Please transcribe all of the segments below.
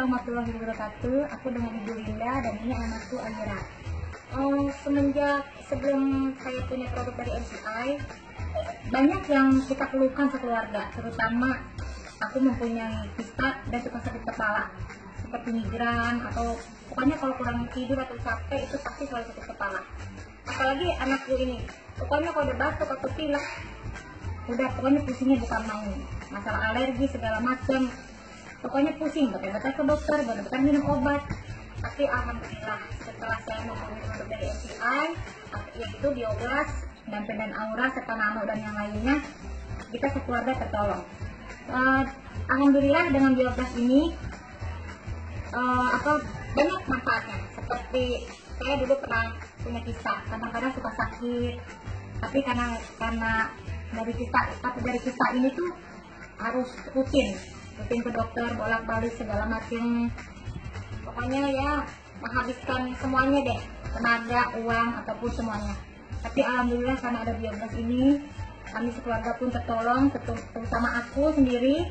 warahmatullahi wabarakatuh. Aku dengan Ibu Linda dan ini anakku Ayra. Semenjak sebelum saya punya produk dari MCI, banyak yang kita keluhkan sekeluarga, terutama aku mempunyai kista dan suka sakit kepala seperti migran atau pokoknya kalau kurang tidur atau capek itu pasti selalu sakit kepala. Apalagi anakku ini, pokoknya kalau udah batuk atau pilek, udah pokoknya pusingnya bukan main. Masalah alergi segala macam, pokoknya pusing, betul-betul ke dokter, betul-betul minum obat. Tapi alhamdulillah setelah saya mempunyai produk dari MCI, yaitu Bioblast dan Pendan Aura serta Nano dan yang lainnya, kita sekeluarga tertolong. Alhamdulillah dengan Bioblast ini banyak manfaatnya. Seperti saya dulu pernah punya kista, kadang-kadang suka sakit, tapi karena dari kista ini tuh harus rutin ke dokter, bolak-balik segala macam, pokoknya ya menghabiskan semuanya deh, tenaga, uang ataupun semuanya. Tapi alhamdulillah karena ada Bioblast ini, kami sekeluarga pun tertolong, terutama aku sendiri.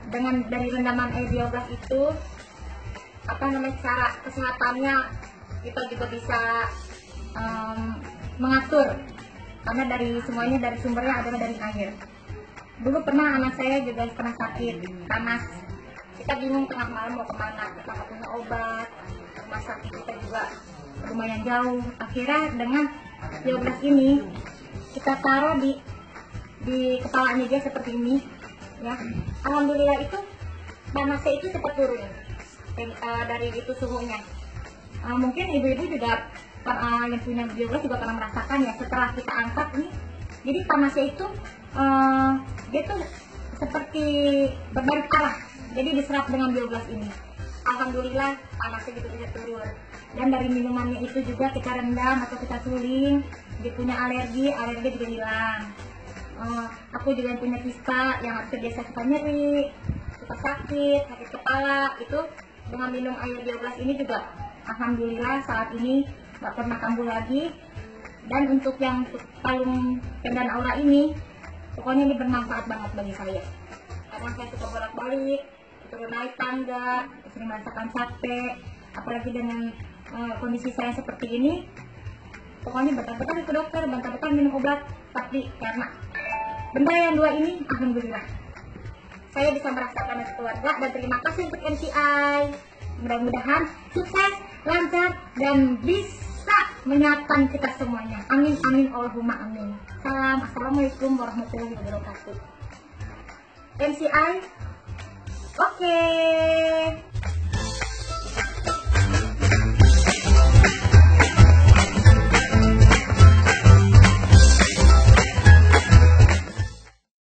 Dengan dari rendaman air Bioblast itu, cara kesehatannya kita juga bisa mengatur, karena dari semuanya dari sumbernya adalah dari air. Dulu pernah anak saya juga pernah sakit panas, kita bingung tengah malam mau kemana, kita nggak punya obat, rumah sakit kita juga lumayan jauh. Akhirnya dengan Bioblast ini kita taruh di kepalanya dia seperti ini, ya. Alhamdulillah itu panasnya itu cepat turun dari itu suhunya. Mungkin ibu-ibu juga yang punya Bioblast juga pernah merasakan ya, setelah kita angkat nih, jadi panasnya itu dia tuh seperti berbalik arah, jadi diserap dengan Bioblast ini. Alhamdulillah panasnya gitu bisa turun. Dan dari minumannya itu juga kita rendam atau kita suling, dia punya alergi juga hilang. Aku juga yang punya kista yang harusnya biasa suka nyeri, suka sakit kepala, itu dengan minum air Bioblast ini juga alhamdulillah saat ini nggak pernah kambuh lagi. Dan untuk yang kalung Pendan Aura ini, pokoknya ini bermanfaat banget bagi saya, karena saya suka bolak-balik, turun naik tangga, sering merasakan capek, apalagi dengan kondisi saya seperti ini. Pokoknya bentar-bentar ke dokter, bentar-bentar minum obat. Tapi karena benda yang dua ini, alhamdulillah saya bisa merasakan keluarga. Dan terima kasih untuk MCI. Mudah-mudahan sukses, lancar, dan bisa menyatakan kita semuanya. Amin, amin, Allahumma amin. Assalamualaikum warahmatullahi wabarakatuh. MCI, oke.